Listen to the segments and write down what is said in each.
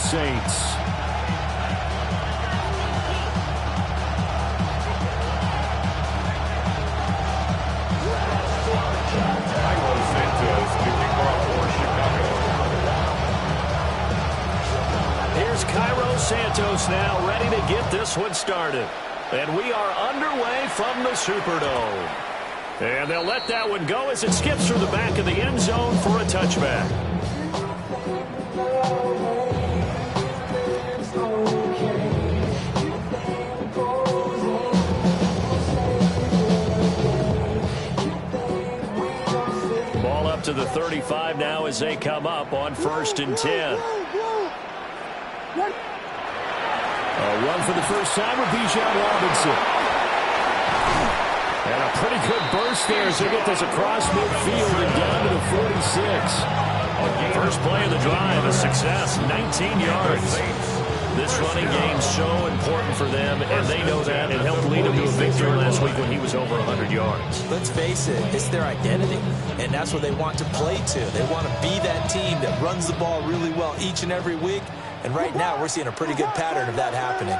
Saints. Here's Cairo Santos now ready to get this one started. And we are underway from the Superdome. And they'll let that one go as it skips through the back of the end zone for a touchback. Ball up to the 35 now as they come up on 1st and 10. A run for the first time with Bijan Robinson. And a pretty good burst there as they get this across midfield and down to the 46. First play of the drive, a success, 19 yards. This running game is so important for them, and they know that. It helped lead them to a victory last week when he was over 100 yards. Let's face it, it's their identity, and that's what they want to play to. They want to be that team that runs the ball really well each and every week, and right now we're seeing a pretty good pattern of that happening.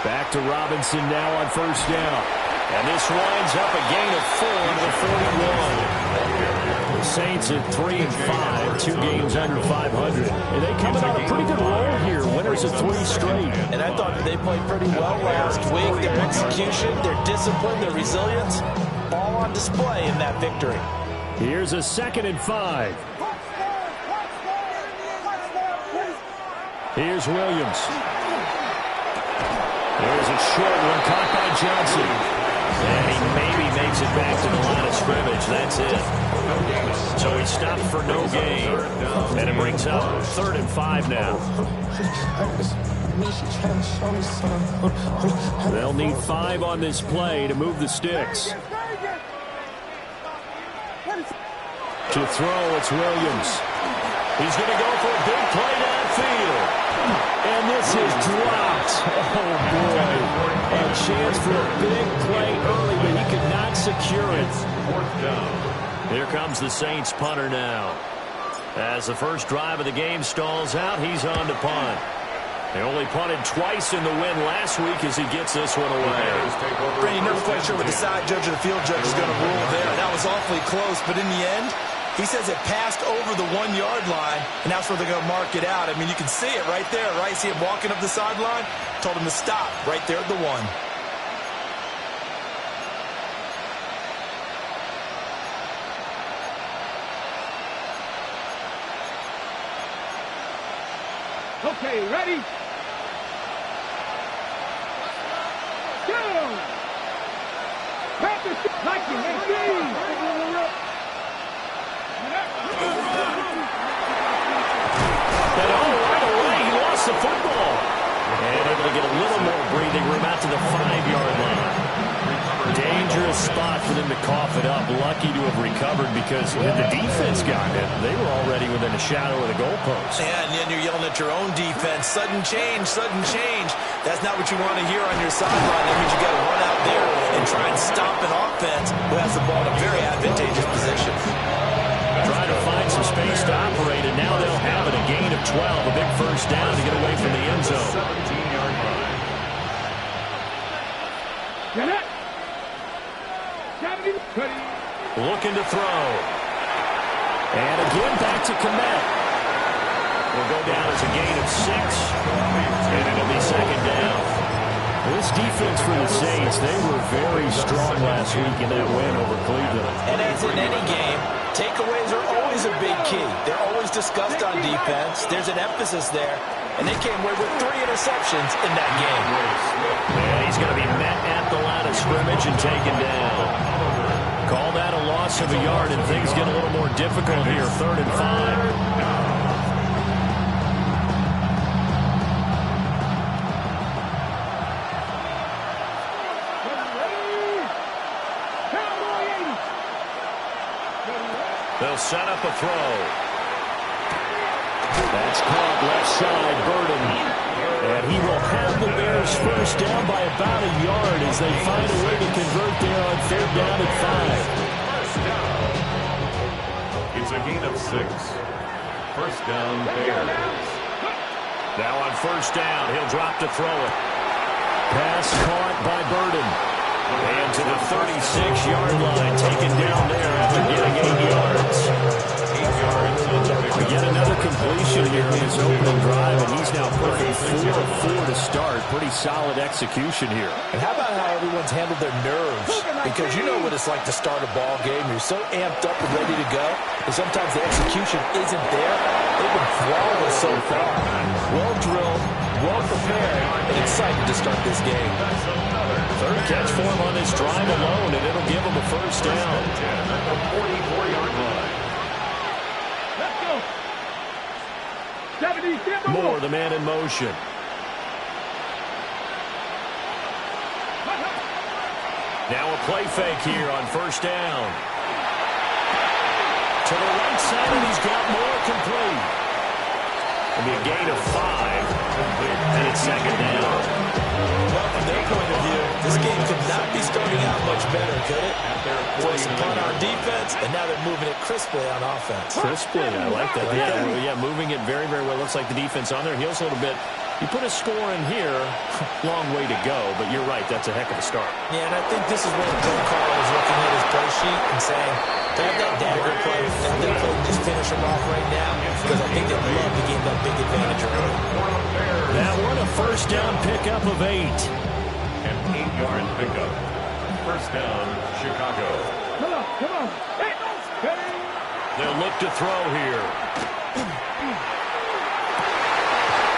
Back to Robinson now on 1st down. And this winds up a gain of 4 to the 41. The Saints at 3-5, 2 games under 500. And they coming on a pretty good roll here. Winners of 3 straight. And I thought that they played pretty well last week. Their execution, their discipline, their resilience, all on display in that victory. Here's a 2nd and 5. Here's Williams. There's a short one caught by Johnson. And he maybe makes it back to the line of scrimmage. That's it. So he stopped for no gain. And it brings up 3rd and 5 now. They'll need 5 on this play to move the sticks. To throw, it's Williams. He's going to go for a big play downfield. And this is dropped. Oh, boy. A chance for a big play early, but he could not secure it. Here comes the Saints punter now. As the first drive of the game stalls out, he's on to punt. They only punted twice in the win last week as he gets this one away. Brady, never quite sure what the side judge or the field judge is going to rule there. That was awfully close, but in the end, he says it passed over the 1-yard line, and that's where they're going to mark it out. I mean, you can see it right there, right? See him walking up the sideline? Told him to stop right there at the 1. Okay, ready? Go! Practice like you make. And right away, he lost the football. And able to get a little more breathing room out to the 5-yard line. Dangerous spot for them to cough it up. Lucky to have recovered because had the defense gotten it, they were already within a shadow of the goalpost. Yeah, and then you're yelling at your own defense. Sudden change, sudden change. That's not what you want to hear on your sideline. That means you got to run out there and try and stop an offense who has the ball in a very advantageous position. Trying to find some space to operate, and now they'll have it. A gain of 12, a big first down to get away from the end zone. 17-yard line. Get it! Looking to throw. And again back to Komet. Will go down as a gain of 6. And it'll be 2nd down. This defense for the Saints, they were very strong last week in that win over Cleveland. And as in any game, takeaways are always a big key. They're always discussed on defense. There's an emphasis there. And they came away with 3 interceptions in that game. And he's going to be met at the line of scrimmage and taken down. Call that a loss of a yard, and things get a little more difficult here. 3rd and 5. They'll set up a throw. That's caught left side, Burden. And he will have the Bears first down by about a yard as they find a way to convert there on 3rd down and 5. It's a gain of 6. First down, Bears. Now on first down, he'll drop to throw it. Pass caught by Burden. And to the 36-yard line, taken down there after getting 8 yards. 8 yards. Yet another completion here in his opening drive, and he's now putting 4 of 4 to start. Pretty solid execution here. And how about how everyone's handled their nerves? Because you know what it's like to start a ball game. You're so amped up and ready to go, and sometimes the execution isn't there. They've been flawless so far. Well drilled, well prepared, and excited to start this game. Third catch for him on this drive alone, and it'll give him a first down. 44-yard line. Let's go. 70, Moore, the man in motion. Now a play fake here on first down. To the right side, and he's got Moore complete. It'll be a gain of 5, and it's second down. Well, from their point of view, this game could not be starting out much better, could it? Force upon our defense, and now they're moving it crisply on offense. Crisply, I like that. Yeah, moving it very, very well. Looks like the defense on their heels a little bit. You put a score in here, long way to go, but you're right, that's a heck of a start. Yeah, and I think this is where the play caller is looking at his play sheet and saying, have that dagger play, have that play, just finish him off right now, because I think they'd love to gain that big advantage early. That one, a first down pickup of 8. An 8-yard pickup. First down, Chicago. Come on. Hey, They'll look to throw here.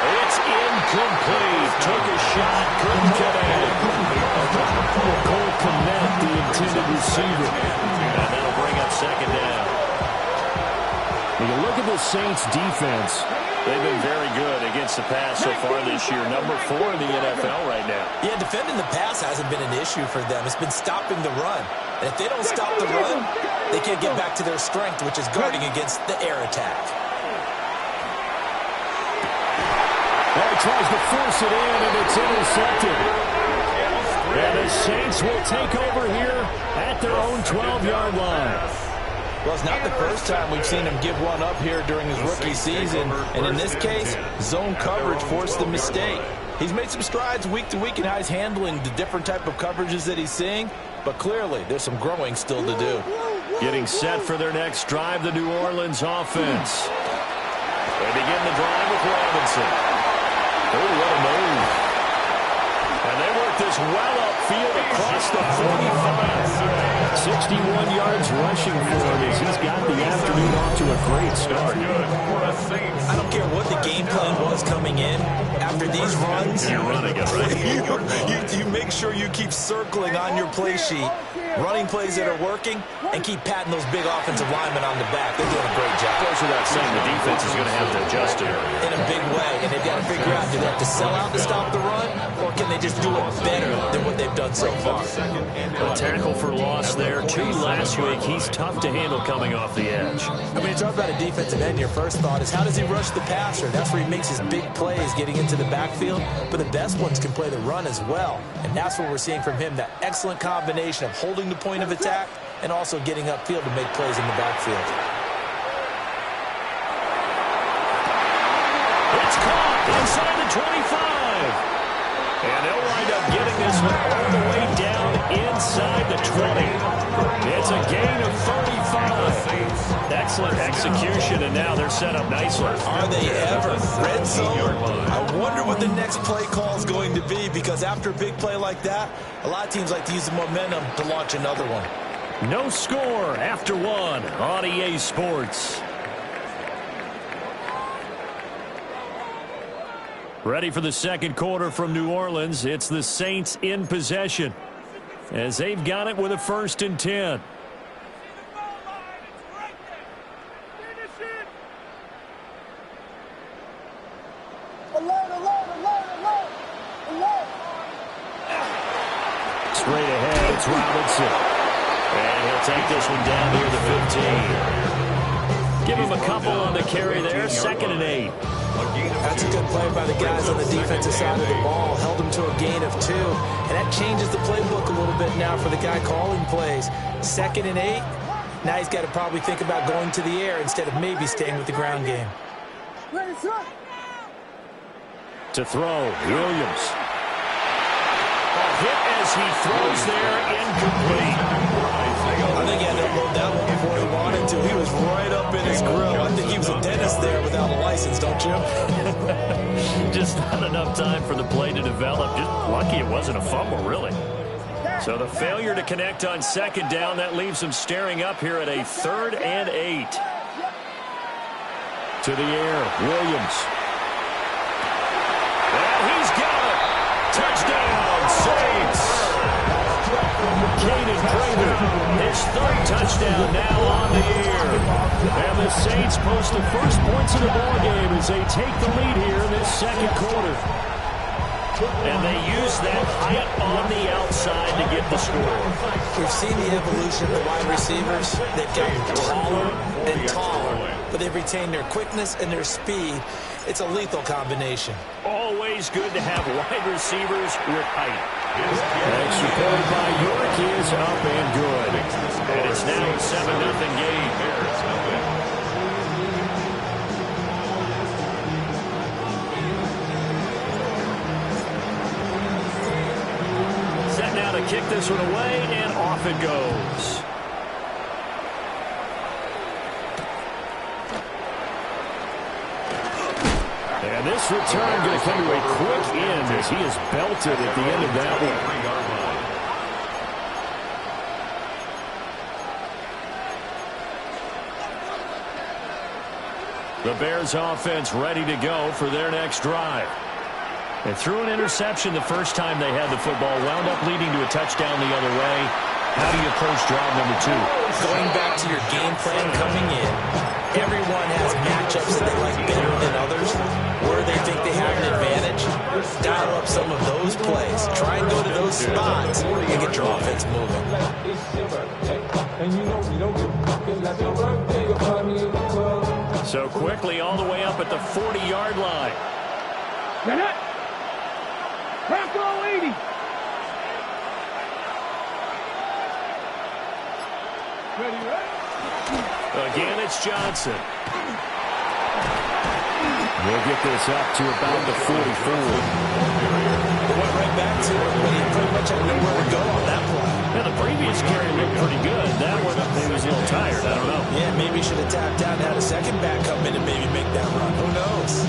It's incomplete. Took a shot, couldn't get it. Cole Kmet, the intended receiver. And that'll bring up second down. When you look at the Saints' defense, they've been very good against the pass so far this year. Number 4 in the NFL right now. Yeah, defending the pass hasn't been an issue for them. It's been stopping the run. And if they don't stop the run, they can't get back to their strength, which is guarding against the air attack. Well, he tries to force it in, and it's intercepted. And the Saints will take over here at their own 12-yard line. Well, it's not the first time we've seen him give one up here during his rookie season. And in this case, zone coverage forced the mistake. He's made some strides week to week in how he's handling the different type of coverages that he's seeing. But clearly, there's some growing still to do. Getting set for their next drive, the New Orleans offense. They begin the drive with Robinson. Oh, what a move. And they work this well upfield across the 45. 61 yards rushing for him as he's got the afternoon off to a great start. I don't care what the game plan was coming in. After these runs, You're running it, right? you make sure you keep circling on your play sheet, running plays that are working, and keep patting those big offensive linemen on the back. They're doing a great job. Goes without saying the defense is going to have to adjust here. In a big way, and they've got to figure out, do they have to sell out to stop the run, or can they just do it better than what they've done so far? A tackle for loss there. 2 last week. He's tough to handle coming off the edge. I mean, you talk about a defensive end, your first thought is, how does he rush the passer? That's where he makes his big plays, getting into the backfield. But the best ones can play the run as well. And that's what we're seeing from him, that excellent combination of holding the point of attack and also getting upfield to make plays in the backfield. It's caught inside the 25. And they'll wind up getting this one all the way down inside the 20. It's a gain of 35. Excellent execution, and now they're set up nicely. Are they ever? Red zone? I wonder what the next play call is going to be, because after a big play like that, a lot of teams like to use the momentum to launch another one. No score after 1 on EA Sports. Ready for the second quarter from New Orleans. It's the Saints in possession as they've got it with a 1st and 10. Straight ahead, it's Robinson. And he'll take this one down near the 15. Give him a couple on the carry there. 2nd and 8. That's a good play by the guys on the defensive side of the ball. Held them to a gain of 2. And that changes the playbook a little bit now for the guy calling plays. 2nd and 8. Now he's got to probably think about going to the air instead of maybe staying with the ground game. To throw, Williams. A hit as he throws there, incomplete. I think he had to unload that one before he wanted to. He was right up in his grill. I think he was a dentist there without a license, don't you? Just not enough time for the play to develop. Just lucky it wasn't a fumble, really. So the failure to connect on second down, that leaves him staring up here at a 3rd and 8. To the air, Williams. And he's got it. Touchdown, Saints. Caden Prater, his 3rd touchdown now on the year. And the Saints post the first points of the ballgame as they take the lead here in this second quarter. And they use that height on the outside to get the score. We've seen the evolution of the wide receivers. They've gotten taller and taller, but they've retained their quickness and their speed. It's a lethal combination. Always good to have wide receivers with height. Extra point by York is up and good. And it's now a 7-0 game. Set now to kick this one away, and off it goes. And this return going to come to a quick end as he is belted at the end of that one. The Bears offense ready to go for their next drive. They threw an interception the first time they had the football, wound up leading to a touchdown the other way. How do you approach drive number 2? Going back to your game plan coming in, everyone has matchups that they like better than others. Where they think they have an advantage, dial up some of those plays. Try and go to those spots and get your offense moving. So quickly all the way up at the 40-yard line. Bronco 80. Again, it's Johnson. We'll get this up to about the 44. They went right back to it, but he pretty much had nowhere to go on that play. Yeah, the previous carry looked pretty good. That one, he was a little tired. I don't know. Yeah, maybe he should have tapped out and had a second back come in and maybe make that run. Who knows?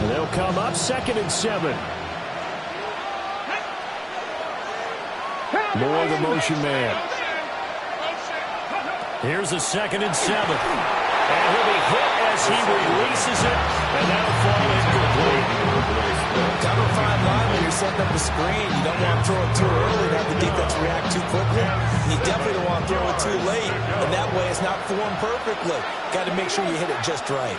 And they'll come up 2nd and 7. More the motion man. Here's a 2nd and 7. And he'll be hit as he releases it, and that'll fall incomplete. Cover 5 line when you're setting up a screen. You don't want to throw it too early and have the defense react too quickly. And you definitely don't want to throw it too late, and that way it's not formed perfectly. Got to make sure you hit it just right.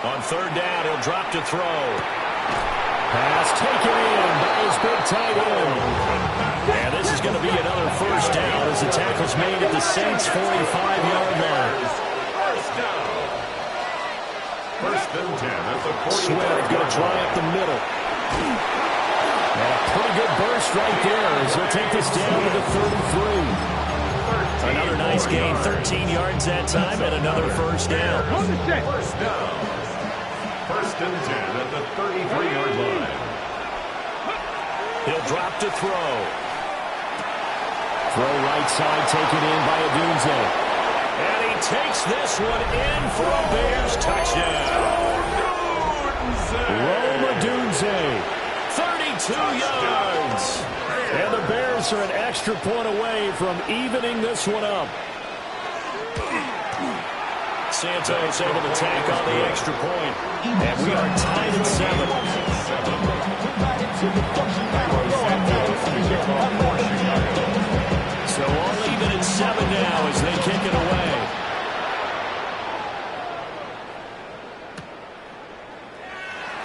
On 3rd down, he'll drop to throw. Pass taken in by his big tight end. And this is going to be another first down as the tackle's made at the Saints' 45-yard line. First and 10 at the 40. Swift going to try up the middle. And a pretty good burst right there as he'll take this down to the 33. Another nice gain, 13 yards that time, and another first down. First down. First and 10 at the 33-yard line. He'll drop to throw. Throw right side taken in by Adunze. And he takes this one in for a Bears touchdown. Rome Adunze, 32 yards. And the Bears are an extra point away from evening this one up. Santos able to tack on the extra point. And we are tied at 7. So all even at 7 now as they kick it away.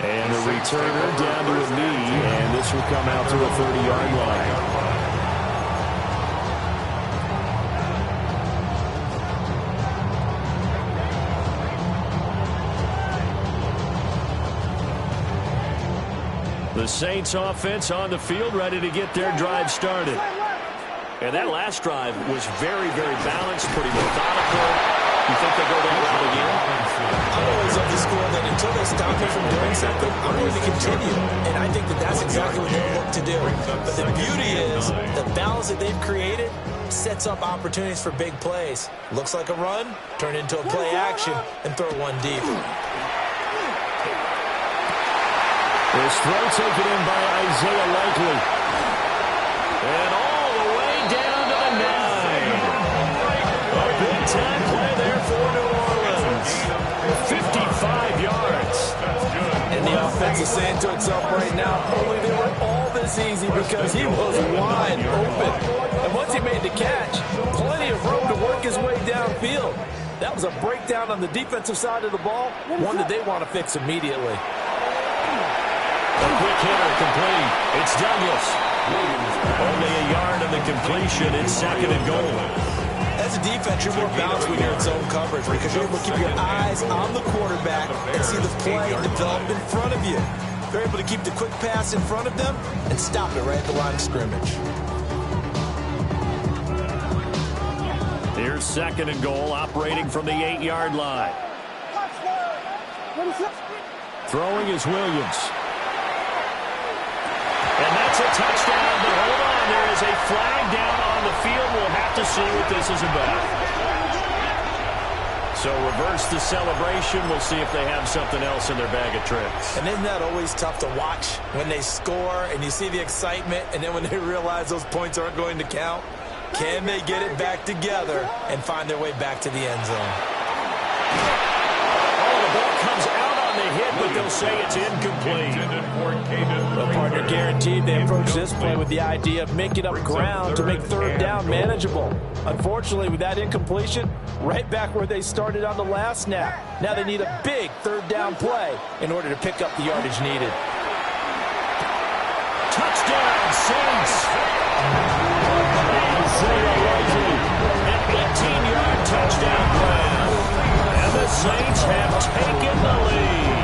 And the returner down to a knee, and this will come out to the 30-yard line. The Saints offense on the field ready to get their drive started. And that last drive was very, very balanced, pretty methodical. You think they'll go that route again? something, I'm going to continue. And I think that that's exactly what they look to do. But the beauty is the balance that they've created sets up opportunities for big plays. Looks like a run, turn into a play action, and throw one deep. This throw taken in by Isaiah Likely. And all the way down to the 9. A big-time play there for New Orleans. 55 yards. And the offense is saying to itself right now, only they were all this easy because he was wide open. And once he made the catch, plenty of room to work his way downfield. That was a breakdown on the defensive side of the ball, one that they want to fix immediately. A quick hitter complete. It's Douglas. Only a yard on the completion. It's 2nd and goal. As a defense, you're more balanced when you're in zone coverage because you're able to keep your eyes on the quarterback and see the play develop in front of you. You're able to keep the quick pass in front of them and stop it right at the line of scrimmage. Here's 2nd and goal, operating from the 8-yard line. Throwing is Williams. And that's a touchdown, but hold on, there is a flag down on the field. We'll have to see what this is about. So reverse the celebration. We'll see if they have something else in their bag of tricks. And isn't that always tough to watch when they score and you see the excitement, and then when they realize those points aren't going to count? Can they get it back together and find their way back to the end zone? Oh, the ball comes out on the hit, but they'll say it's incomplete. Well, partner guaranteed they approach this play with the idea of making up ground to make 3rd down manageable. Unfortunately, with that incompletion, right back where they started on the last snap. Now they need a big 3rd down play in order to pick up the yardage needed. Touchdown, Saints! Isaiah Likely, an 18-yard touchdown pass. And the Saints have taken the lead.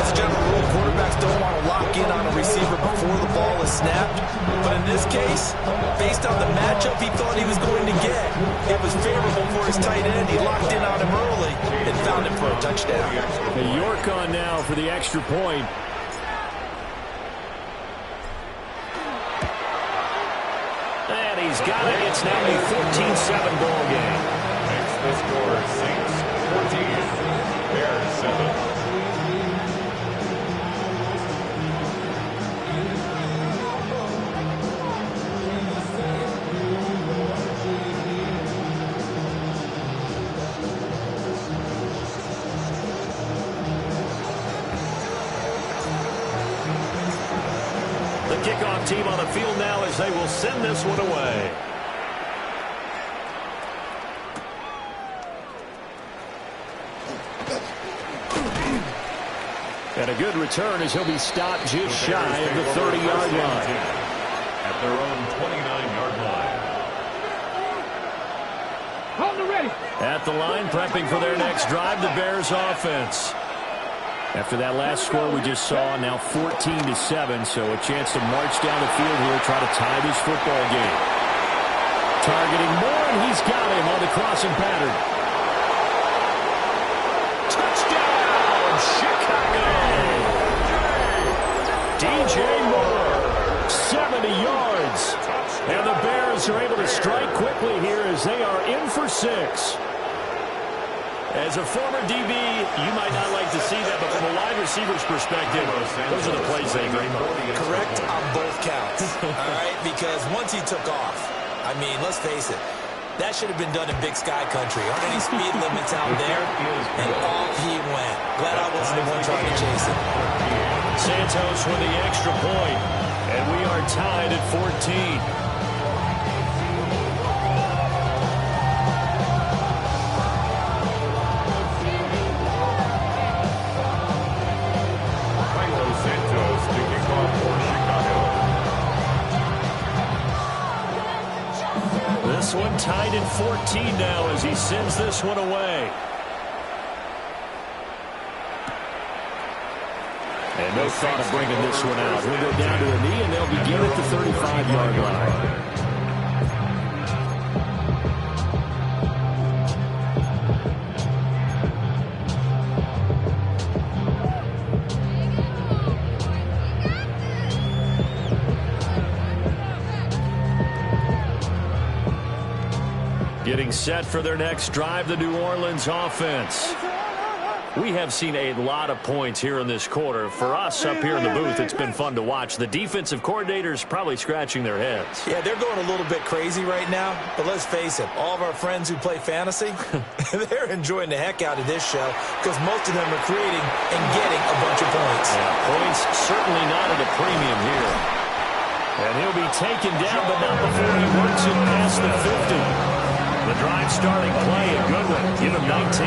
As a general rule, quarterbacks don't want to lock in on a receiver before the ball is snapped. But in this case, based on the matchup he thought he was going to get, it was favorable for his tight end. He locked in on him early and found him for a touchdown. York on now for the extra point. And he's got it. It's now a 14-7 ball game. Makes the score Saints 14, Bears 7. Kickoff team on the field now as they will send this one away. And a good return as he'll be stopped just shy of the 30-yard line. At their own 29-yard line. Hold the ready. At the line, prepping for their next drive, the Bears offense. After that last score we just saw, now 14-7, so a chance to march down the field here, try to tie this football game. Targeting Moore, and he's got him on the crossing pattern. Touchdown, Chicago! DJ Moore, 70 yards. And the Bears are able to strike quickly here as they are in for 6. As a former DB, you might not like to see that, but from a wide receiver's perspective, those are the plays they dream of. Correct on both counts, all right? Because once he took off, I mean, let's face it, that should have been done in Big Sky country. Aren't any speed limits out there? And off he went. Glad I wasn't the one trying to chase him. Santos with the extra point, and we are tied at 14. This one tied at 14 now as he sends this one away. And no thought of bringing this one out. He'll go down to a knee, and they'll begin at the 35-yard line. Getting set for their next drive, the New Orleans offense. We have seen a lot of points here in this quarter. For us up here in the booth, it's been fun to watch. The defensive coordinators probably scratching their heads. Yeah, they're going a little bit crazy right now. But let's face it, all of our friends who play fantasy, they're enjoying the heck out of this show because most of them are creating and getting a bunch of points. Yeah, points certainly not at a premium here. And he'll be taken down, but not before he works it past the 50. The drive starting play, a good one. Give him 19.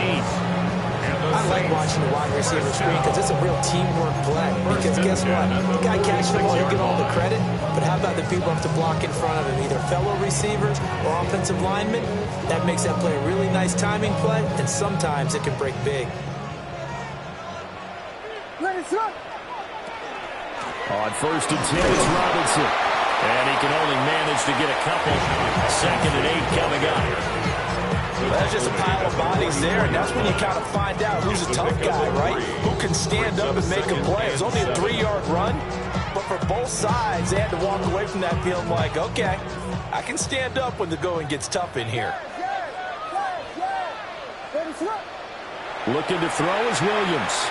I like watching the wide receiver screen because it's a real teamwork play. Because guess what? The guy catching the ball, he'll get all the credit. But how about the people who have to block in front of him, either fellow receivers or offensive linemen? That makes that play a really nice timing play, and sometimes it can break big. On first and 10, it's Robinson. And he can only manage to get a couple. 2nd and 8 coming up. Well, that's just a pile of bodies there, and that's when you kind of find out who's a tough guy, right? Who can stand up and make a play. It was only a 3-yard run, but for both sides, they had to walk away from that field like, okay, I can stand up when the going gets tough in here. Looking to throw is Williams.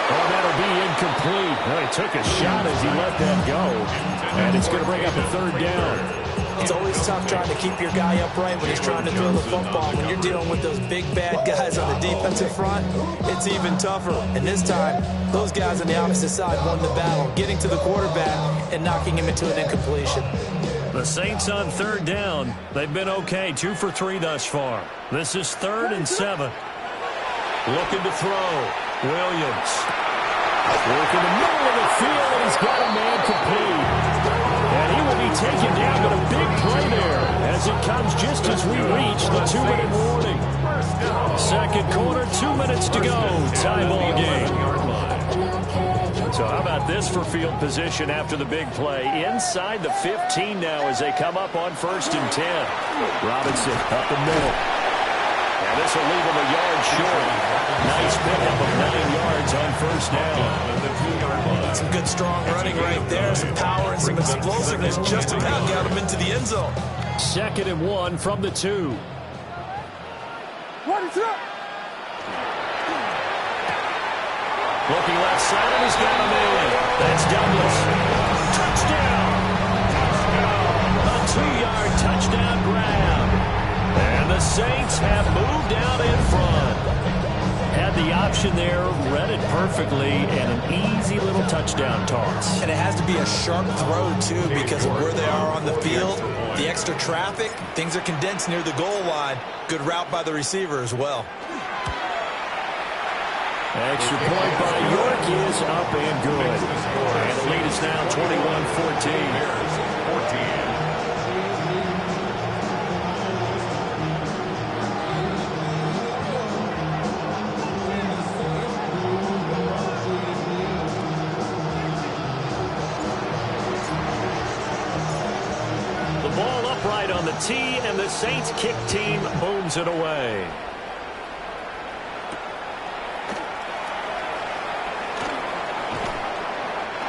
Oh, that'll be incomplete. Well, he took a shot as he let that go, and it's going to bring up a 3rd down. It's always tough trying to keep your guy upright when he's trying to throw the football. When you're dealing with those big, bad guys on the defensive front, it's even tougher. And this time, those guys on the opposite side won the battle, getting to the quarterback and knocking him into an incompletion. The Saints on 3rd down. They've been okay, 2 for 3 thus far. This is 3rd and 7. Looking to throw. Williams. Working the middle of the field, and he's got a man complete. And he will be taken down, but a big play there as it comes just as we reach the 2-minute warning. 2nd quarter, 2 minutes to go. Tie ball game. So how about this for field position after the big play? Inside the 15 now as they come up on 1st and 10. Robinson up the middle. And this will leave him a yard short. Nice pickup of 9 yards on 1st down. Some good strong running right there. Some power and some explosiveness just about got him into the end zone. 2nd and 1 from the 2. What is up? Looking left side, and he's got him in. That's Douglas. Touchdown. A 2-yard touchdown grab. And the Saints have moved out in front. Had the option there, read it perfectly, and an easy little touchdown toss. And it has to be a sharp throw, too, because of where they are on the field. The extra traffic, things are condensed near the goal line. Good route by the receiver as well. Extra point by York is up and good. And the lead is now 21-14. Ball upright on the tee, and the Saints kick team booms it away.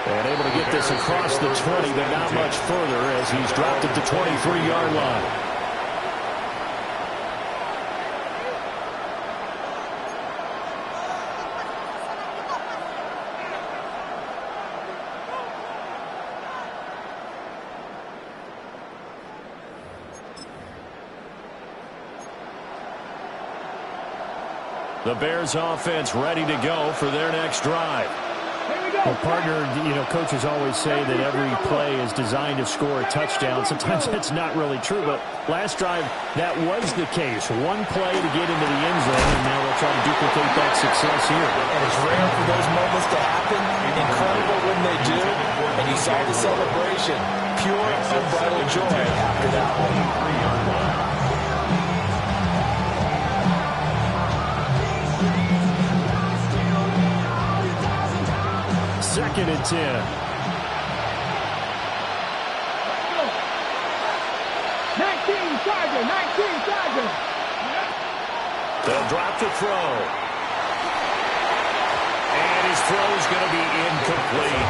And able to get this across the 20, but not much further as he's dropped at the 23-yard line. The Bears offense ready to go for their next drive. Well, partner, coaches always say that every play is designed to score a touchdown. Sometimes that's not really true, but last drive, that was the case. One play to get into the end zone, and now they'll try to duplicate that success here. And it's rare for those moments to happen. Incredible when they do. And you saw the celebration. Pure, unbridled joy after that one. 2nd and 10. 19 Charger. They'll drop the throw. And his throw is going to be incomplete.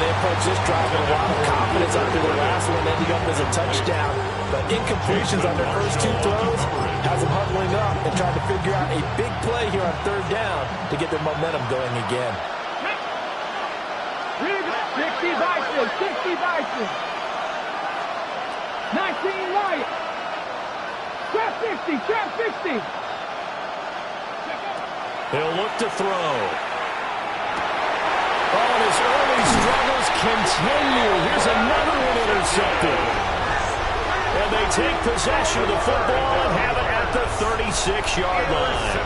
they approach this drive with a lot of confidence after their last one ending up as a touchdown. But incompletions on their first two throws has them huddling up and trying to figure out a big play here on third down to get their momentum going again. 60 Bison, 60 Bison. 19 Lions. Trap 60, trap 60. He'll look to throw. Oh, and his early struggles continue. Here's another one intercepted. And they take possession of the football and have it at the 36-yard line.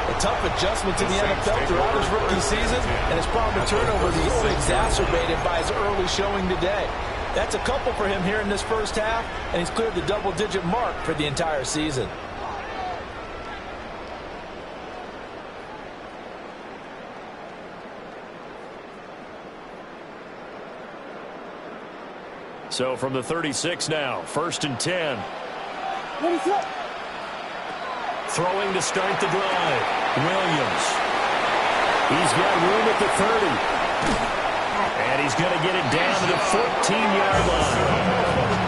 A tough adjustment to the NFL throughout his rookie season, and his problem to turnovers is only exacerbated by his early showing today. That's a couple for him here in this first half, and he's cleared the double-digit mark for the entire season. So from the 36 now, 1st and 10. Throwing to start the drive. Williams. He's got room at the 30. And he's going to get it down to the 14-yard line.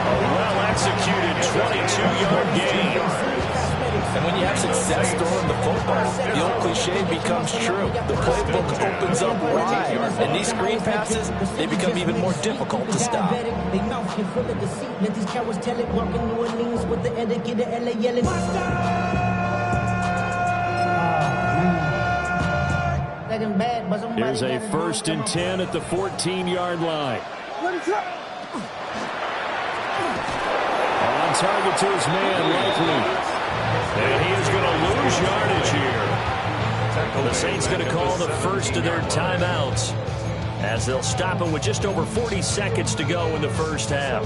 A well-executed 22-yard gain. And when you have success throwing the football, the old cliche becomes true. The playbook opens up wide. And these screen passes, they become even more difficult to stop. Here's a 1st and 10 at the 14-yard line. On target to his man, Likely. And he is going to lose yardage here. Well, the Saints going to call the first of their timeouts as they'll stop it with just over 40 seconds to go in the first half.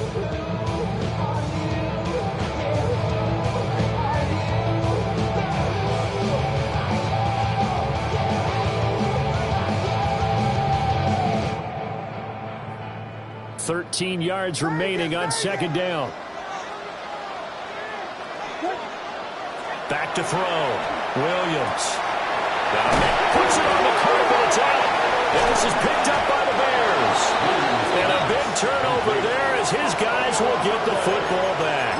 $13 yards remaining on 2nd down. Back to throw. Williams. Puts it on the carpet. It's out. And this is picked up by the Bears. And a big turnover there as his guys will get the football back.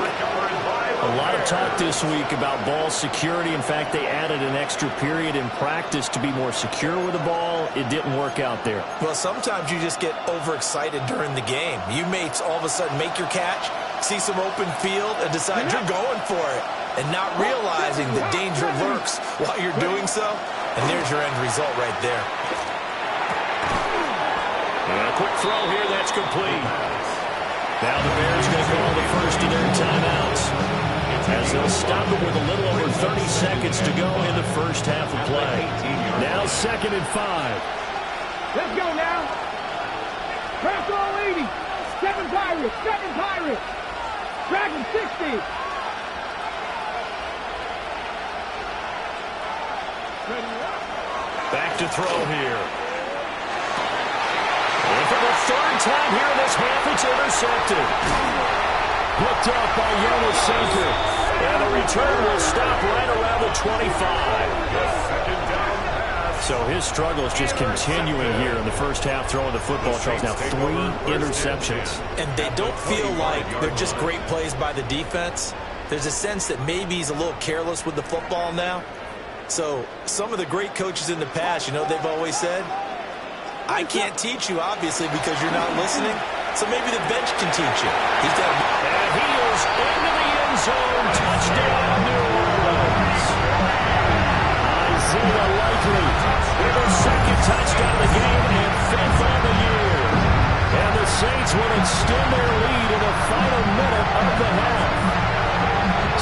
A lot of talk this week about ball security. In fact, they added an extra period in practice to be more secure with the ball. It didn't work out there. Well, sometimes you just get overexcited during the game. You may all of a sudden make your catch, see some open field, and decide you're going for it, and not realizing the danger lurks while you're doing so. And there's your end result right there. And a quick throw here, that's complete. Now the Bears going to call the first of their timeouts as they'll stop it with a little over 30 seconds to go in the first half of play. Now 2nd and 5. Let's go now. Trap all 80. 7 Pirates, 7 Pirates. Dragon 60. Back to throw here. And for the 3rd time here in this half, it's intercepted. Picked up by Jonas Center. And the return will stop right around the 25. So his struggles just continuing here in the first half, throwing the football. Charles, now 3 interceptions. And they don't feel like they're just great plays by the defense. There's a sense that maybe he's a little careless with the football now. So some of the great coaches in the past, you know, they've always said, I can't teach you, obviously, because you're not listening. So maybe the bench can teach you. He's got. And he is into the end zone. Touchdown, New Orleans. Isaiah Likely with a 2nd touchdown of the game and 5th on the year. And the Saints will extend their lead in the final minute of the half.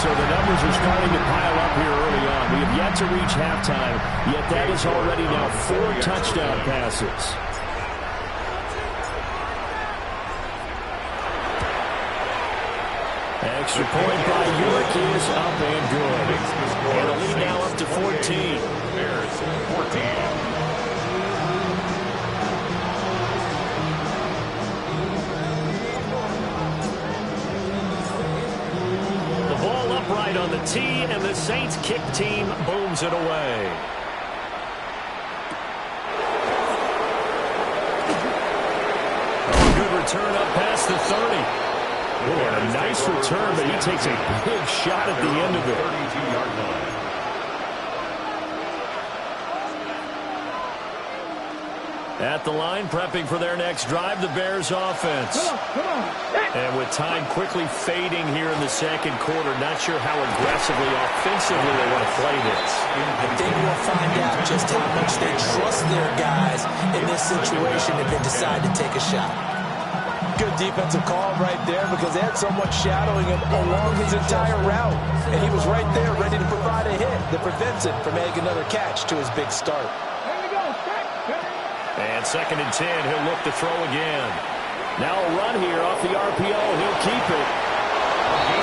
So the numbers are starting to pile up here early on. We have yet to reach halftime, yet that is already now 4 touchdown passes. Extra point by York is up and good. And the lead now up to 14. Bears 14. Upright on the tee, and the Saints kick team booms it away. return up past the 30. Ooh, a nice return, but he takes a big shot at the end of it. 32-yard line. At the line, prepping for their next drive, the Bears offense. Come on. And with time quickly fading here in the second quarter, not sure how aggressively, offensively they want to play this. I think we'll find out just how much they trust their guys in this situation if they decide to take a shot. Good defensive call right there because they had someone shadowing him along his entire route. And he was right there ready to provide a hit that prevents him from adding another catch to his big start. There we go. And 2nd and 10, he'll look to throw again. Now a run here off the RPO. He'll keep it.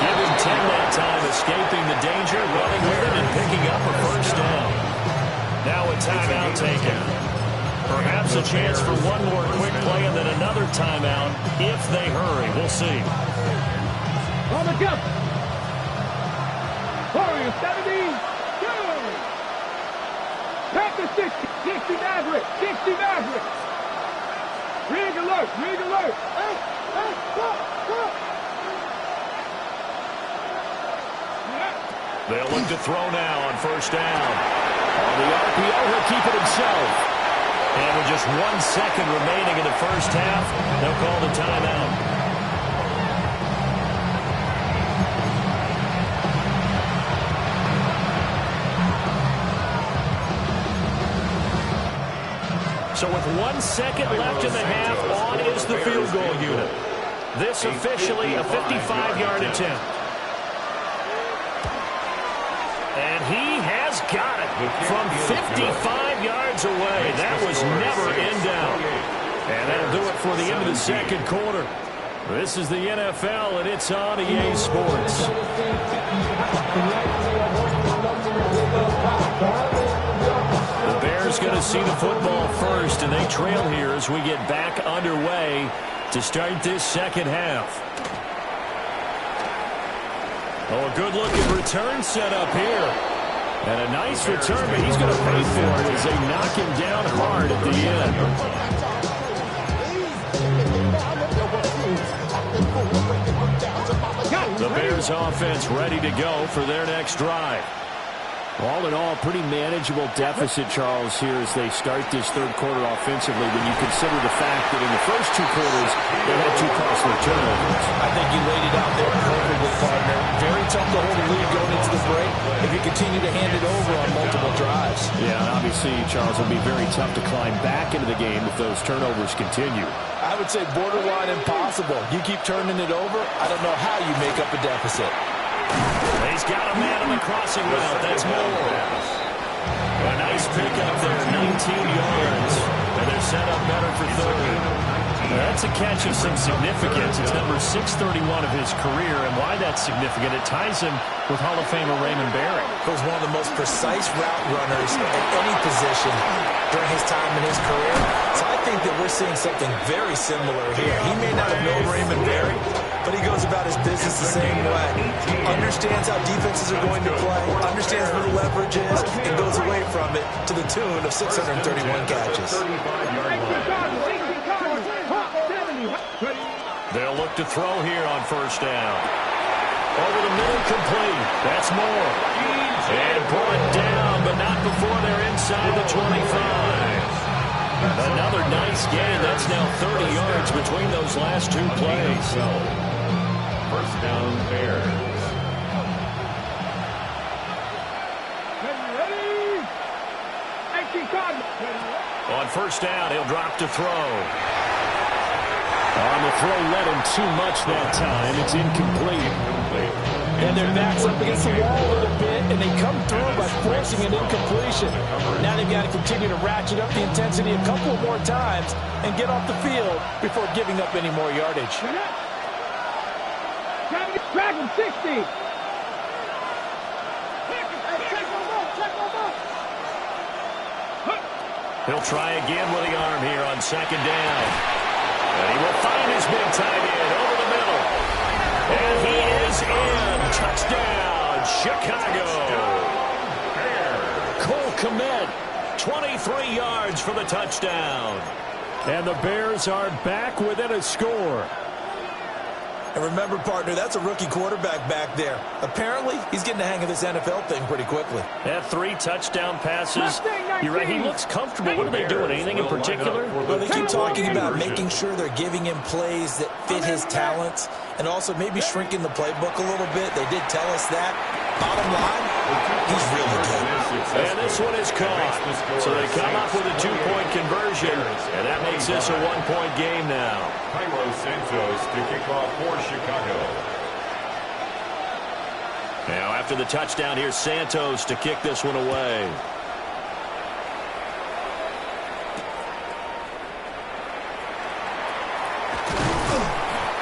Give him 10 that time, escaping the danger, running with it, and picking up a first down. Now a timeout taken. Perhaps a chance for one more quick play and then another timeout if they hurry. We'll see. On the jump. Warriors 70. Back to 60. 60 Maverick. 60 Maverick. Rig alert. Rig alert. They'll look to throw now on first down. On the RPO, he'll keep it himself. And with just 1 second remaining in the first half, they'll call the timeout. So with 1 second left in the half, on is the field goal unit. This officially a 55-yard attempt. And he has got it from 55 yards away. That was never in doubt. And that'll do it for the end of the second quarter. This is the NFL, and it's on EA Sports. The Bears going to see the football first, and they trail here as we get back underway to start this second half. Oh, a good-looking return set up here. And a nice return, but he's going to pay for it as they knock him down hard at the end. The Bears offense ready to go for their next drive. All in all, pretty manageable deficit, Charles, here as they start this third quarter offensively when you consider the fact that in the first 2 quarters they had 2 costly turnovers. I think you laid it out there perfectly, partner. Very tough to hold the lead going into the break if you continue to hand it over on multiple drives. Yeah, and obviously, Charles, it'll be very tough to climb back into the game if those turnovers continue. I would say borderline impossible. You keep turning it over, I don't know how you make up a deficit. He's got a man on the crossing route. That's Moore. A nice pickup there, 19 yards. And they're set up better for third. That's a catch of some significance. It's number 631 of his career, and why that's significant, it ties him with Hall of Famer Raymond Barry. He was one of the most precise route runners at any position during his time in his career. So I think that we're seeing something very similar here. He may not have known Raymond Barry, but he goes about his business the same way. Understands how defenses are going to play, understands where the leverage is, and goes away from it to the tune of 631 catches. They'll look to throw here on first down. Over the middle, complete. That's Moore. And brought down, but not before they're inside the 25. Another nice gain. That's now 30 yards between those last 2 plays. First down, Bears. On first down, he'll drop to throw. On the throw, led him too much that time. It's incomplete. And their back's up against the wall a little bit, and they come through by forcing an incompletion. Now they've got to continue to ratchet up the intensity a couple more times and get off the field before giving up any more yardage. Drag him 60. He'll try again with the arm here on second down. And he will find his big tight end over the middle. And he is in. Touchdown, Chicago. Cole Kmet, 23 yards for the touchdown. And the Bears are back within a score. And remember, partner, that's a rookie quarterback back there. Apparently, he's getting the hang of this NFL thing pretty quickly. Had 3 touchdown passes. You're right, he looks comfortable. What are they doing? Anything in particular? Well, they keep talking about making sure they're giving him plays that fit his talents and also maybe shrinking the playbook a little bit. They did tell us that. Bottom line, he's really good. And this one is caught. So they come up with a 2-point conversion, and that makes this a 1-point game now. Santos to kick off for Chicago. Now after the touchdown, here's Santos to kick this one away.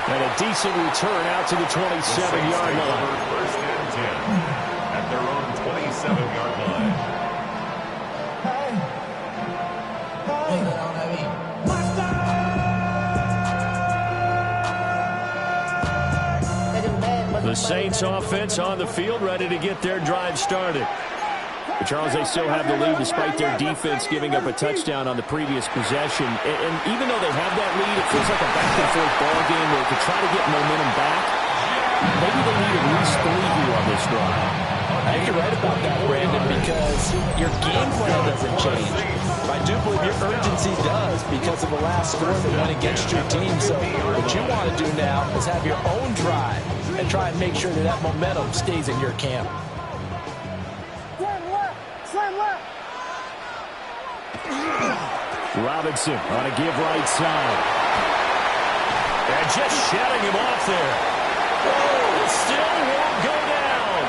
And a decent return out to the 27-yard line. First and 10 at their own 27-yard line. The Saints offense on the field, ready to get their drive started. But Charles, they still have the lead despite their defense giving up a touchdown on the previous possession. And even though they have that lead, it feels like a back-and-forth ball game where to try to get momentum back, maybe they need at least 3 here on this drive. I think you're right about that, Brandon, because your game plan doesn't change. I do believe your urgency does because of the last score that went against your team. So what you want to do now is have your own drive and try and make sure that that momentum stays in your camp. Robinson on a give right side. And just shutting him off there. Oh, it still won't go down.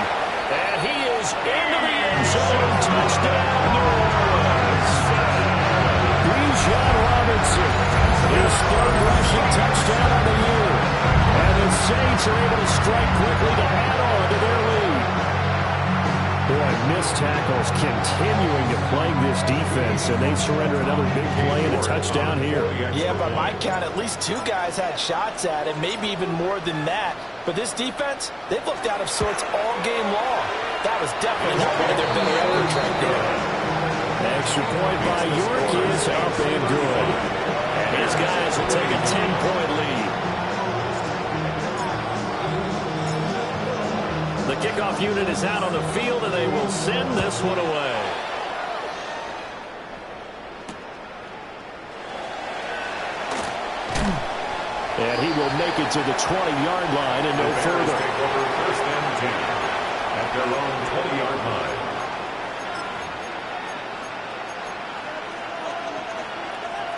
And he is into the end zone. Touchdown, New Orleans. Bijan Robinson, his 3rd rushing touchdown of the year. And the Saints are able to strike quickly to add on to their lead. Boy, missed tackles continuing to plague this defense, and they surrender another big play and a touchdown here. Yeah, by my count, at least 2 guys had shots at it, maybe even more than that. But this defense, they've looked out of sorts all game long. That was definitely not one of their better efforts right there. Extra point by York is up and good. And his guys will take a 10-point lead. The kickoff unit is out on the field, and they will send this one away. And he will make it to the 20-yard line and no further. First and 10 at their own 20-yard line.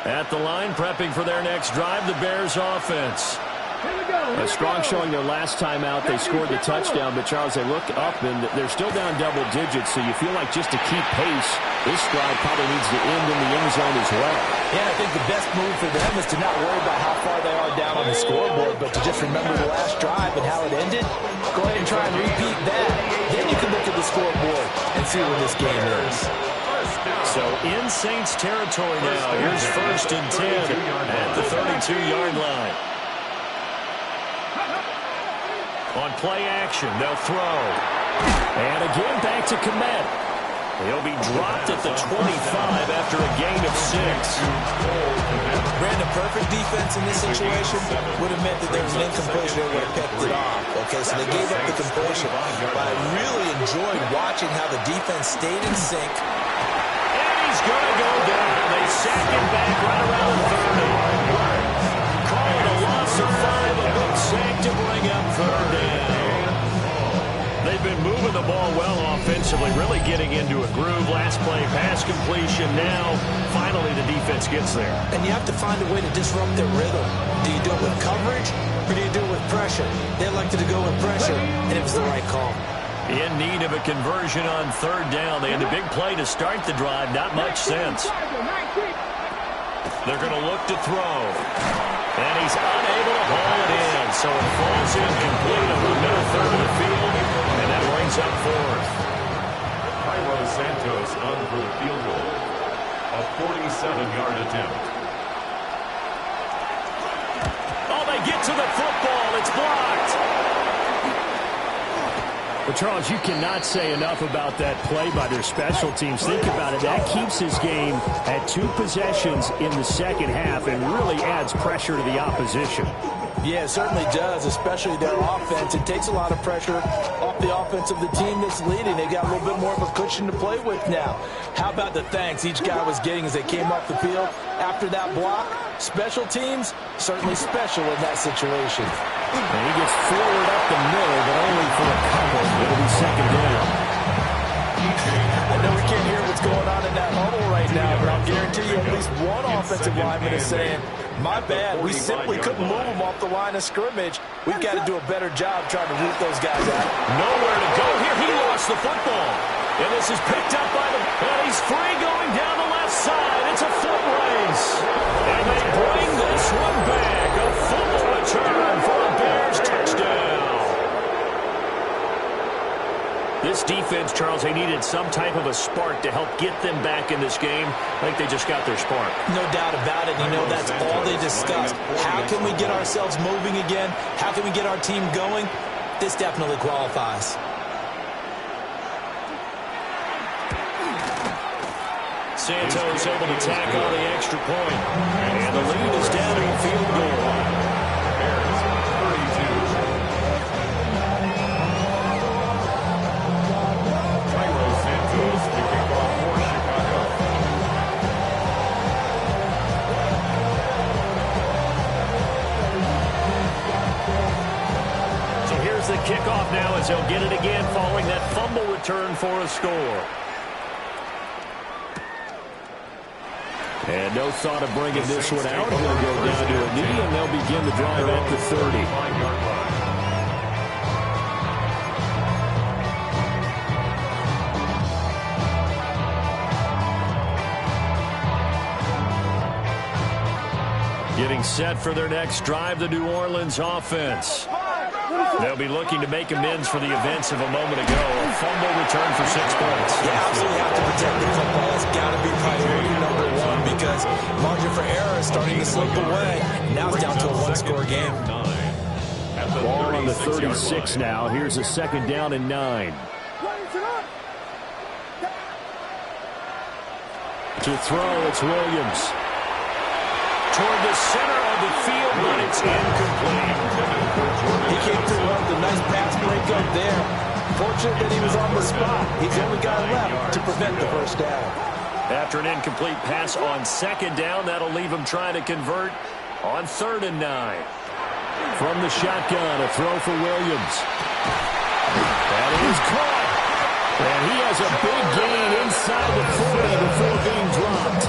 At the line, prepping for their next drive, the Bears offense. A strong showing their last time out. They scored the touchdown, but Charles, they look up and they're still down double digits, so you feel like just to keep pace, this drive probably needs to end in the end zone as well. Yeah, I think the best move for them is to not worry about how far they are down on the scoreboard, but to just remember the last drive and how it ended. Go ahead and try and repeat that. Then you can look at the scoreboard and see where this game is. So in Saints territory now, here's 1st and 10 at the 32-yard line. On play action, they'll throw. And again, back to Komet. He'll be dropped at the 25 after a gain of 6. Brandon, perfect defense in this situation would have meant that there was an incompletion that would have kept it off. Okay, so they gave up the completion. But I really enjoyed watching how the defense stayed in sync. And he's going to go down. They sack him back right around 30. Call it a loss of 5, a big sack to bring up 3rd down. They've been moving the ball well offensively, really getting into a groove. Last play, pass completion. Now, finally, the defense gets there. And you have to find a way to disrupt their rhythm. Do you do it with coverage, or do you do it with pressure? They elected to go with pressure, and it was the right call. In need of a conversion on 3rd down. They had a big play to start the drive. Not much sense. They're going to look to throw. And he's unable to haul it in. So it falls incomplete on the middle 3rd of the field. And that brings up 4th. Santos on for the field goal. A 47-yard attempt. Oh, they get to the football. It's blocked. Well, Charles, you cannot say enough about that play by their special teams. Think about it. That keeps his game at 2 possessions in the second half and really adds pressure to the opposition. Yeah, it certainly does, especially their offense. It takes a lot of pressure off the offense of the team that's leading. They got a little bit more of a cushion to play with now. How about the thanks each guy was getting as they came off the field after that block? Special teams, certainly special in that situation. And he gets forward up the middle, but only for a couple. It'll be second down. I know we can't hear what's going on in that huddle right now, but I'll guarantee you at least one offensive lineman is saying, my bad, we simply couldn't move them off the line of scrimmage. We've got to do a better job trying to root those guys out. Nowhere to go here. He lost the football. And this is picked up by and he's free going down the left side. It's a foot race. And they bring this one back. A fumble return for a Bears touchdown. This defense, Charles, they needed some type of a spark to help get them back in this game. I think they just got their spark. No doubt about it. You know, that's all they discussed. How can we get ourselves moving again? How can we get our team going? This definitely qualifies. Santos able to tack on the extra point. And the lead is down to a field goal. The kickoff now as they'll get it again following that fumble return for a score. And no thought of bringing this one out. He'll go down to a knee, and they'll begin the drive at the 30. Getting set for their next drive, the New Orleans offense. They'll be looking to make amends for the events of a moment ago. A fumble return for 6 points. You absolutely have to protect the football. It's got to be priority number one because margin for error is starting to slip away. Now it's down to a one-score game. Ball on the 36 now. Here's a second down and 9. To throw, it's Williams. Toward the center of the field, but it's incomplete. He came through with a nice pass breakup there. Fortunate that he was on the spot. He's the only guy left to prevent the first down. After an incomplete pass on second down, that'll leave him trying to convert on 3rd and 9. From the shotgun, a throw for Williams. That is caught. And he has a big gain inside the 40 before being dropped.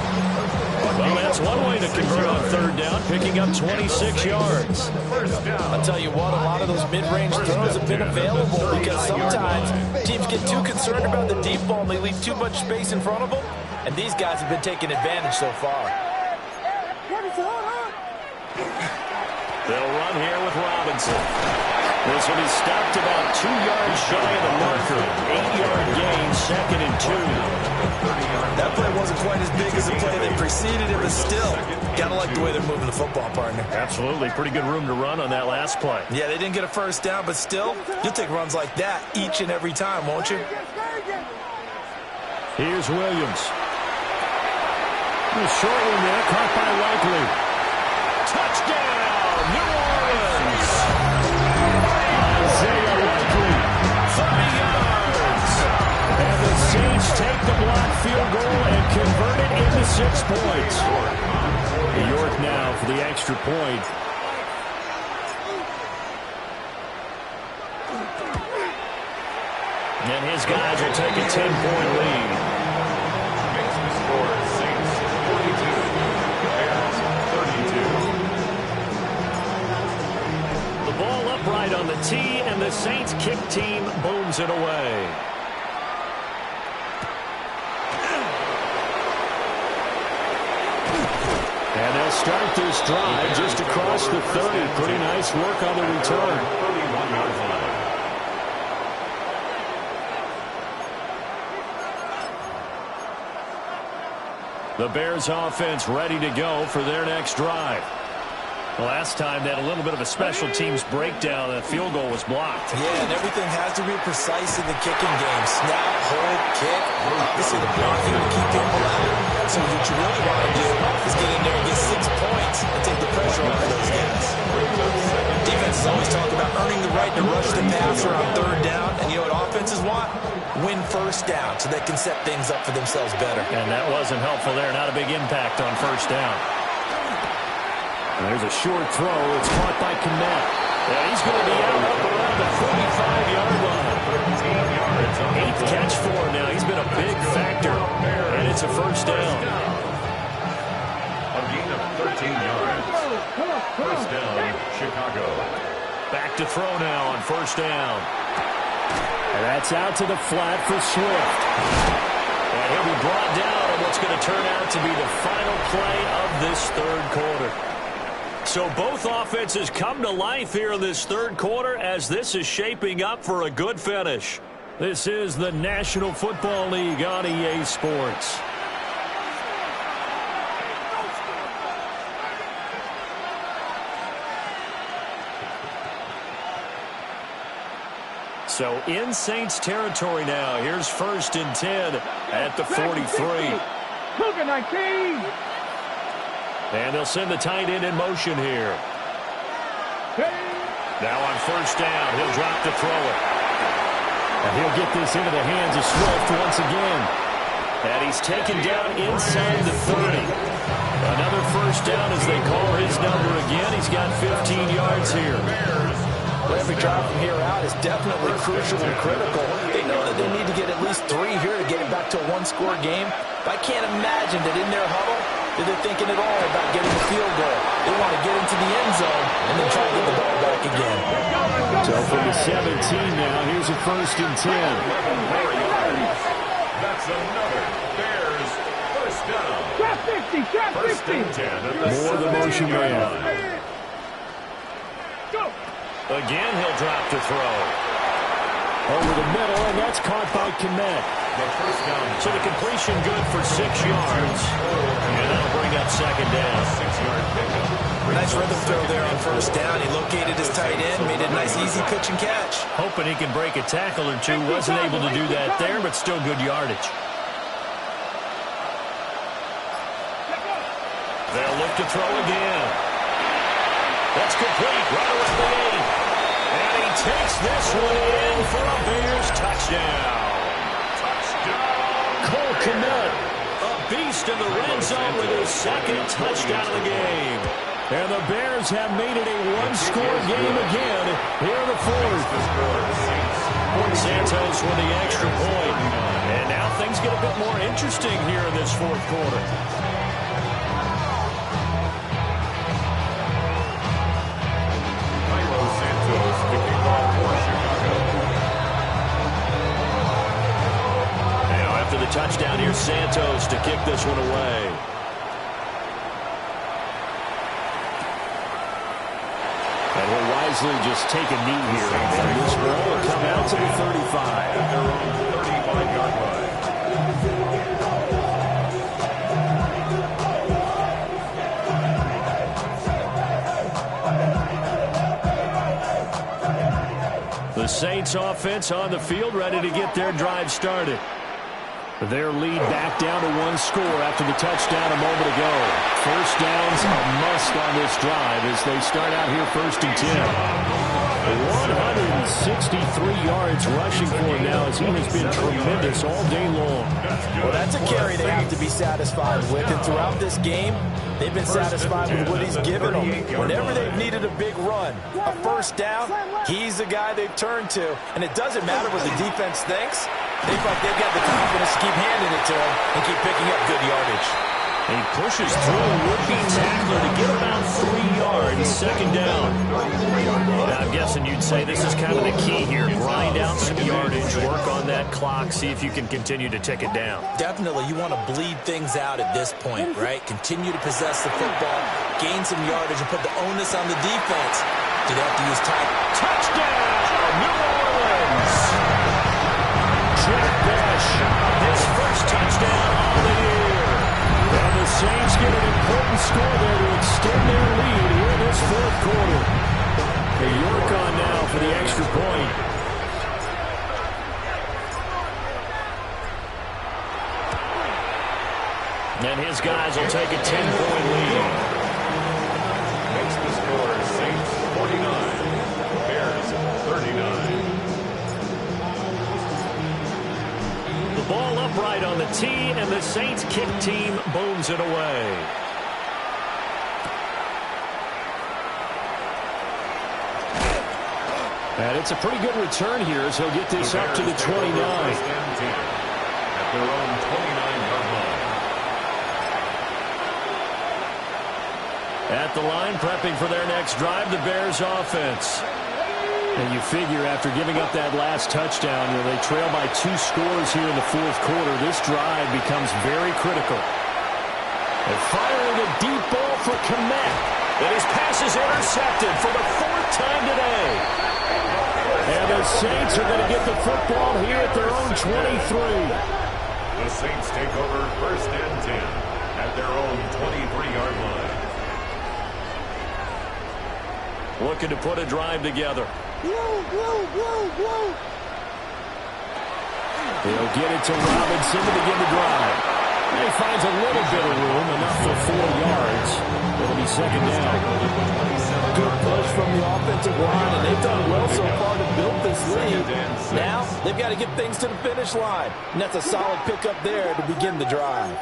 Well, that's one way to convert on 3rd down, picking up 26 yards. I'll tell you what, a lot of those mid-range throws have been available because sometimes teams get too concerned about the deep ball and they leave too much space in front of them, and these guys have been taking advantage so far. They'll run here with Robinson. This will be stopped about 2 yards shy of the marker. 8-yard gain, 2nd and 2. That play wasn't quite as big as the play that preceded it, but still, gotta like the way they're moving the football, partner. Absolutely. Pretty good room to run on that last play. Yeah, they didn't get a first down, but still, you'll take runs like that each and every time, won't you? Here's Williams. A short one there, caught by Likely. Touchdown, New Orleans! Isaiah Likely. 30 yards! And the Saints take the block field goal and convert it into 6 points. York now for the extra point. And his guys will take a 10-point lead. Makes the score Saints 42, Bears 32. The ball upright on the tee, and the Saints kick team booms it away. And they'll start this drive just across the 30. Pretty nice work on the return. 31-yard line. The Bears offense ready to go for their next drive. Last time that a little bit of a special teams breakdown, the field goal was blocked. Yeah, and everything has to be precise in the kicking game. Snap, hold, kick. Obviously the blocking to keep people out. So what you really want to do is get in there and get 6 points and take the pressure off of those guys. Defenses always talk about earning the right to rush the passer on 3rd down. And you know what offenses want? Win 1st down so they can set things up for themselves better. And that wasn't helpful there. Not a big impact on 1st down. And there's a short throw. It's caught by Kmet. And he's going to be out up around the 45-yard line. 8th catch for him now. He's been a big factor. And it's a 1st down. A gain of 13 yards. 1st down, Chicago. Back to throw now on 1st down. And that's out to the flat for Swift. And he'll be brought down on what's going to turn out to be the final play of this 3rd quarter. So both offenses come to life here in this 3rd quarter as this is shaping up for a good finish. This is the National Football League on EA Sports. So in Saints territory now. Here's 1st and 10 at the 43. Cougar 19. And they'll send the tight end in motion here. Now on 1st down, he'll drop to throw it. And he'll get this into the hands of Swift once again. And he's taken down inside the 30. Another 1st down as they call his number again. He's got 15 yards here. Every drive from here out is definitely crucial and critical. They know that they need to get at least 3 here to get it back to a 1-score game. But I can't imagine that in their huddle that they're thinking at all about getting the field goal. They want to get into the end zone and then try to get the ball back again. So from the 17 now, here's a 1st and 10. That's another Bears 1st down. Trap 50, trap 50. 1st and 10 at the More the motion 17-yard man. line. Again, he'll drop to throw. Over the middle, and that's caught by Kmet. The 1st down. So the completion good for 6 yards. And that'll bring up 2nd down. 6-yard pickup. Nice rhythm throw there on 1st down. He located his tight end, made it a nice easy pitch and catch. Hoping he can break a tackle or two. Wasn't able to do that there, but still good yardage. They'll look to throw again. That's complete. Right around the 8. And he takes this one in for a Bears touchdown. Cole Kmet, a beast in the red zone with his 2nd touchdown of the game. And the Bears have made it a 1-score game again here in the 4th. Santos with the extra point. And now things get a bit more interesting here in this 4th quarter. Santos kicking off for Chicago. Now after the touchdown, here's Santos to kick this one away. And he'll wisely just take a knee here. And this ball will come out to the 35. At their own 35-yard line. The Saints offense on the field, ready to get their drive started. Their lead back down to 1 score after the touchdown a moment ago. 1st down's a must on this drive as they start out here 1st and 10. 163 yards rushing for him now as he has been tremendous all day long. Well, that's a carry they have to be satisfied with. And throughout this game, they've been satisfied with what he's given them. Whenever they've needed a big run, a 1st down, he's the guy they've turned to. And it doesn't matter what the defense thinks. They feel like they've got the confidence to keep handing it to him and keep picking up good yardage. He pushes through a rookie tackler to get about 3 yards, 2nd down. And I'm guessing you'd say this is kind of the key here. Grind out some yardage, work on that clock, see if you can continue to tick it down. Definitely, you want to bleed things out at this point, right? Continue to possess the football, gain some yardage, and put the onus on the defense. Do they have to use time? Touchdown, New Orleans! Jack Bash, his 1st touchdown of the year. And the Saints get an important score there to extend their lead here in this And his guys will take a 10-point lead. Makes the score Saints 49, Bears 39. The ball upright on the tee, and the Saints kick team booms it away. And it's a pretty good return here as he'll get this up to the 29. At their own 29-yard line. At the line, prepping for their next drive, the Bears offense. And you figure after giving up that last touchdown, they trail by 2 scores here in the fourth quarter. This drive becomes very critical. They're firing a deep ball for Kmet. And his pass is intercepted for the 4th time today. And the Saints are going to get the football here at their own 23. The Saints take over 1st and 10 at their own 23-yard line. Looking to put a drive together. They'll get it to Robinson to begin the drive. And he finds a little bit of room, enough for 4 yards. It'll be 2nd down. Good push from the offensive line, and they've done well so far to build this lead. Now, they've got to get things to the finish line. And that's a solid pickup there to begin the drive.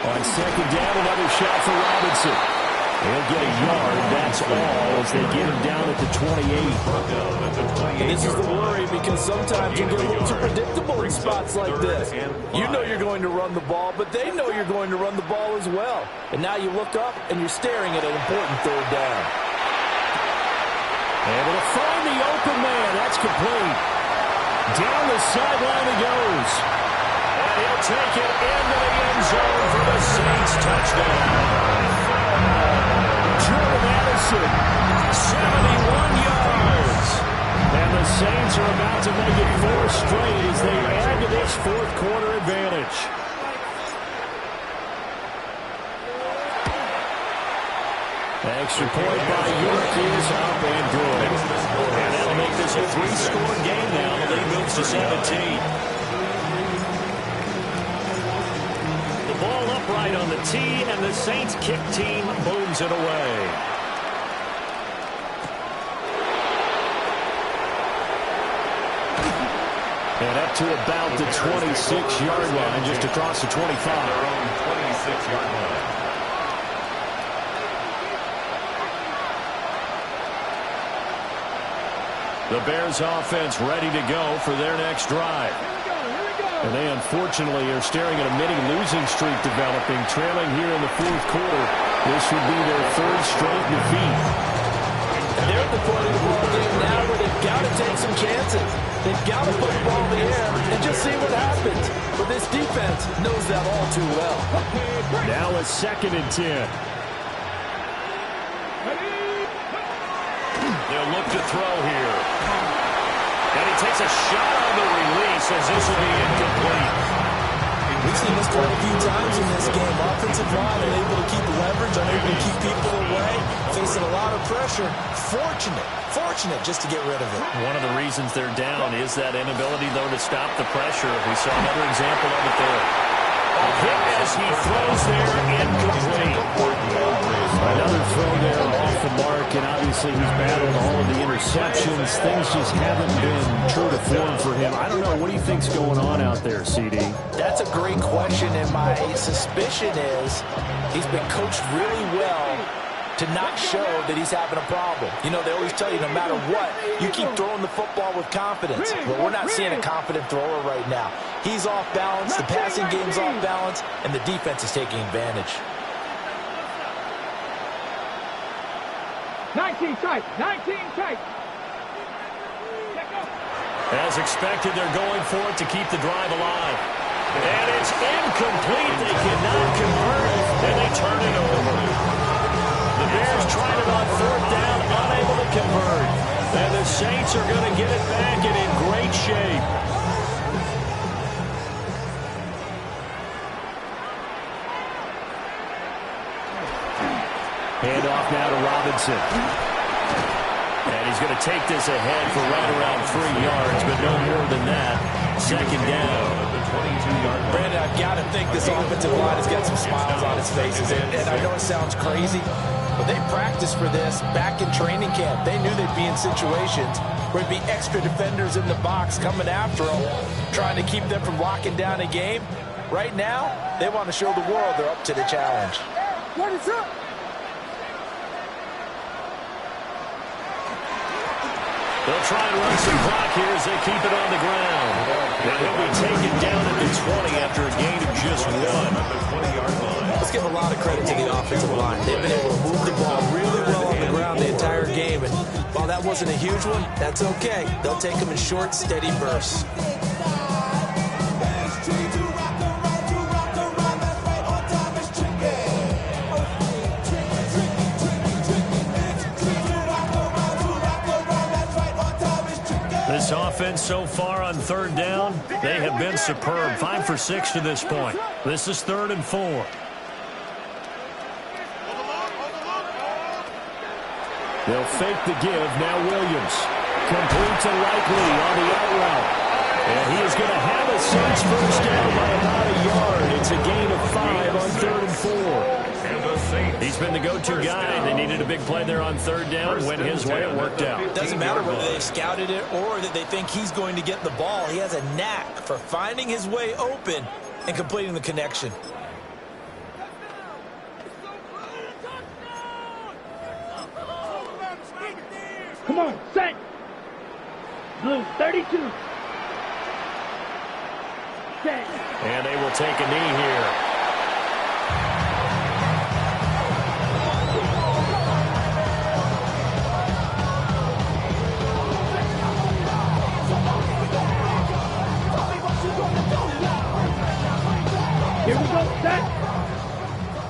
On 2nd down, another shot for Robinson. He'll get a yard, that's all, as they get him down at the 28. This is the worry, because sometimes you get a little too predictable in spots like this. You know you're going to run the ball, but they know you're going to run the ball as well. And now you look up, and you're staring at an important 3rd down. Able to find the open man. That's complete. Down the sideline he goes. And he'll take it into the end zone for the Saints touchdown. Jordan Addison, 71 yards. And the Saints are about to make it 4 straight as they add to this fourth quarter advantage. Extra point by York is up and good. And that'll make this a 3-score game now. The lead moves to 17. The ball upright on the tee, and the Saints kick team booms it away. And up to about the 26-yard line, just across the 25. Their own 26-yard line. The Bears offense ready to go for their next drive. And they unfortunately are staring at a mini losing streak developing, trailing here in the fourth quarter. This would be their 3rd straight defeat. They're at the point of the ball game now where they've got to take some chances. They've got to put the ball in the air and just see what happens. But this defense knows that all too well. Now it's 2nd and 10. They'll look to throw here. And he takes a shot on the release as this will be incomplete. We've seen this quite a few times in this game. Offensive line unable to keep leverage, unable to keep people away, facing a lot of pressure. Fortunate just to get rid of it. One of the reasons they're down is that inability, though, to stop the pressure. We saw another example of it there. A hit as he throws there, incomplete. Another throw there off the mark, and obviously he's battled all of the interceptions. Things just haven't been true to form for him. I don't know. What do you think's going on out there, CD? That's a great question, and my suspicion is he's been coached really well to not show that he's having a problem. You know, they always tell you no matter what, you keep throwing the football with confidence. But we're not seeing a confident thrower right now. He's off balance, the passing game's off balance, and the defense is taking advantage. 19 tight. 19 tight. As expected, they're going for it to keep the drive alive. And it's incomplete. They cannot convert, and they turn it over. The Bears tried it on 4th down, unable to convert. And the Saints are going to get it back and in great shape. Hand off now to Robinson. And he he's going to take this ahead for right around 3 yards, but no more than that. Second down. Brandon, I've got to think this offensive line has got some smiles on its faces. And I know it sounds crazy, but they practiced for this back in training camp. They knew they'd be in situations where there'd be extra defenders in the box coming after them, trying to keep them from locking down a game. Right now, they want to show the world they're up to the challenge. What is up? They'll try and run some clock here as they keep it on the ground. And he'll be taken down at the 20 after a gain of just 1. Let's give a lot of credit to the offensive line. They've been able to move the ball really well on the ground the entire game. And while that wasn't a huge one, that's okay. They'll take them in short, steady bursts. This offense so far on third down, they have been superb. 5 for 6 to this point. This is 3rd and 4. They'll fake the give. Now Williams. Complete to Likely on the out route. And he is going to have a Saints first down by about a yard. It's a gain of 5 on 3rd and 4. He's been the go-to guy. They needed a big play there on 3rd down. Went his way. It worked out. It doesn't matter whether they scouted it or that they think he's going to get the ball. He has a knack for finding his way open and completing the connection. Come on, set. Blue, 32. Set. And they will take a knee here. Here we go, set.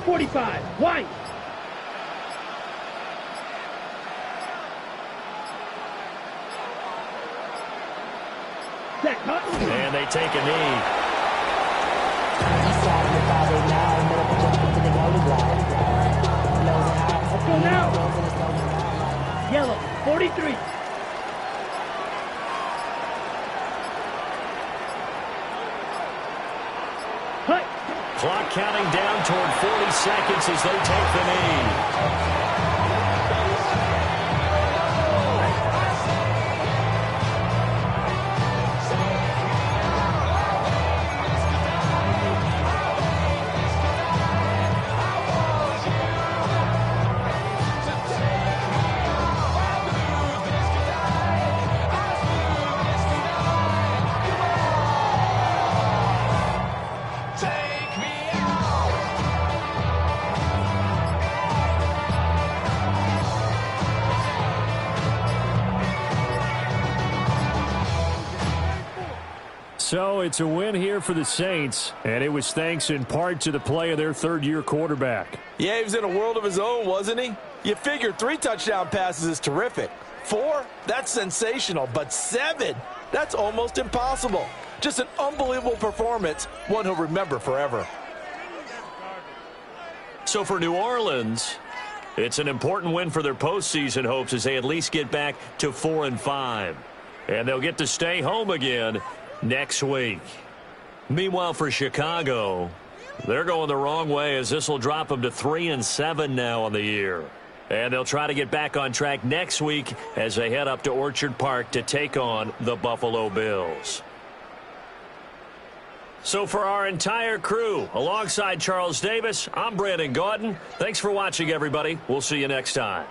45, white. Set, cut. And they take a knee. Let's go now. Yellow, 43. Cut. Clock counting down toward 40 seconds as they take the knee. So it's a win here for the Saints, and it was thanks in part to the play of their third-year quarterback. Yeah, he was in a world of his own, wasn't he? You figure 3 touchdown passes is terrific. 4, that's sensational. But 7, that's almost impossible. Just an unbelievable performance, one he'll remember forever. So for New Orleans, it's an important win for their postseason hopes as they at least get back to 4-5. And they'll get to stay home again next week. Meanwhile, for Chicago, they're going the wrong way as this will drop them to 3-7 now on the year. And they'll try to get back on track next week as they head up to Orchard Park to take on the Buffalo Bills. So for our entire crew, alongside Charles Davis, I'm Brandon Gaudin. Thanks for watching, everybody. We'll see you next time.